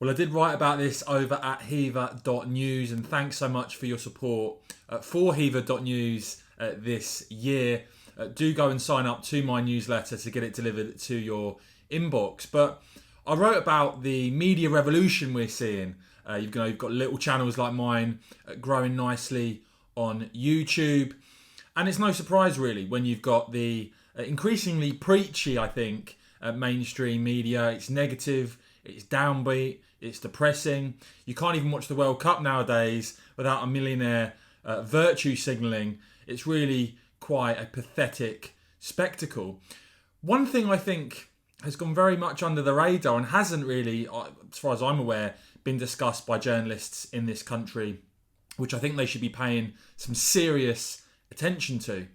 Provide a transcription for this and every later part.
Well, I did write about this over at Hever.news, and thanks so much for your support for Hever.news this year. Do go and sign up to my newsletter to get it delivered to your inbox. But I wrote about the media revolution we're seeing. You've got little channels like mine growing nicely on YouTube. And it's no surprise, really, when you've got the increasingly preachy, I think, mainstream media. It's negative, it's downbeat, it's depressing. You can't even watch the World Cup nowadays without a millionaire virtue signalling. It's really quite a pathetic spectacle. One thing I think has gone very much under the radar and hasn't really, as far as I'm aware, been discussed by journalists in this country, which I think they should be paying some serious attention to,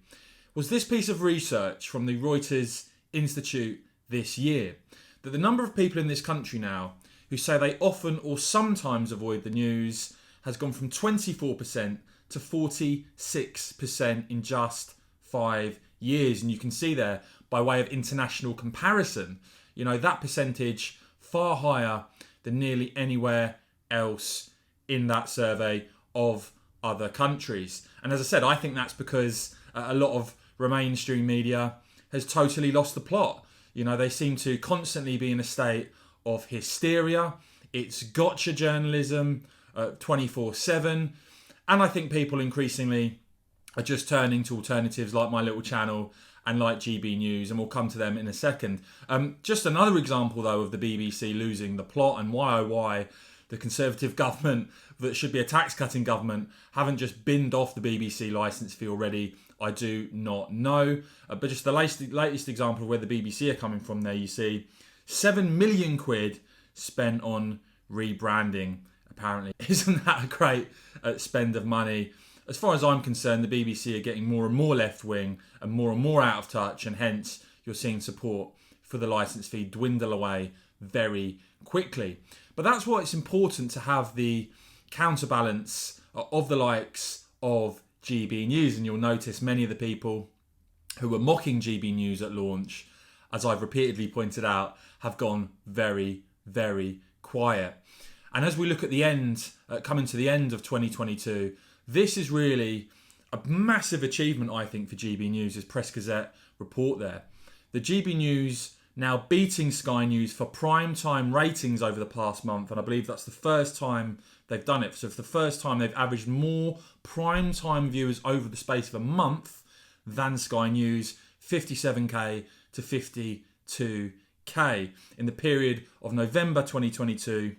was this piece of research from the Reuters Institute this year, that the number of people in this country now who say they often or sometimes avoid the news has gone from 24% to 46% in just 5 years. And you can see there, by way of international comparison, that percentage far higher than nearly anywhere else in that survey of other countries. And as I said, I think that's because a lot of mainstream media has totally lost the plot. They seem to constantly be in a state of hysteria. It's gotcha journalism 24/7. And I think people increasingly are just turning to alternatives like my little channel and like GB News, and we'll come to them in a second. Just another example, though, of the BBC losing the plot, and why the Conservative government, that should be a tax-cutting government, haven't just binned off the BBC licence fee already, I do not know. But just the latest example of where the BBC are coming from there, you see 7 million quid spent on rebranding, apparently. Isn't that a great spend of money? As far as I'm concerned, the BBC are getting more and more left-wing and more out of touch, and hence you're seeing support for the licence fee dwindle away very quickly. But that's why it's important to have the counterbalance of the likes of GB News. And you'll notice many of the people who were mocking GB News at launch, as I've repeatedly pointed out, have gone very, very quiet. And as we look at the end, coming to the end of 2022, this is really a massive achievement, I think, for GB News' Press Gazette report there. The GB News now beating Sky News for prime time ratings over the past month, and I believe that's the first time they've done it. So for the first time, they've averaged more prime time viewers over the space of a month than Sky News, 57k to 52k. In the period of November 2022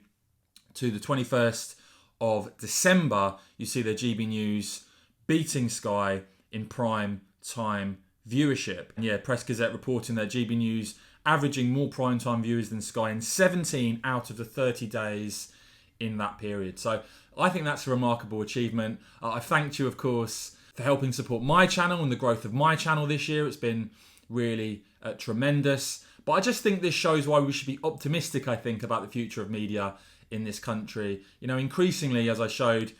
to the 21st of December, you see the GB News beating Sky in prime time viewership. And yeah, Press Gazette reporting that GB News averaging more prime time viewers than Sky in 17 out of the 30 days in that period. So I think that's a remarkable achievement. I thanked you, of course, for helping support my channel and the growth of my channel this year. It's been really tremendous. But I just think this shows why we should be optimistic, I think, about the future of media in this country. Increasingly, as I showed,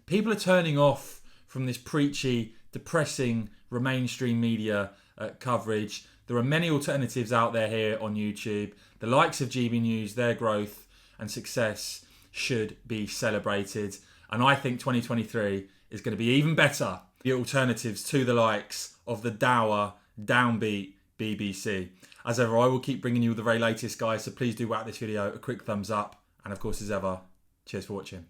people are turning off from this preachy, depressing, mainstream media coverage. There are many alternatives out there here on YouTube. The likes of GB News, their growth and success should be celebrated. And I think 2023 is going to be even better. The alternatives to the likes of the dour, downbeat BBC. As ever, I will keep bringing you the very latest, guys. So please do whack this video a quick thumbs up. And of course, as ever, cheers for watching.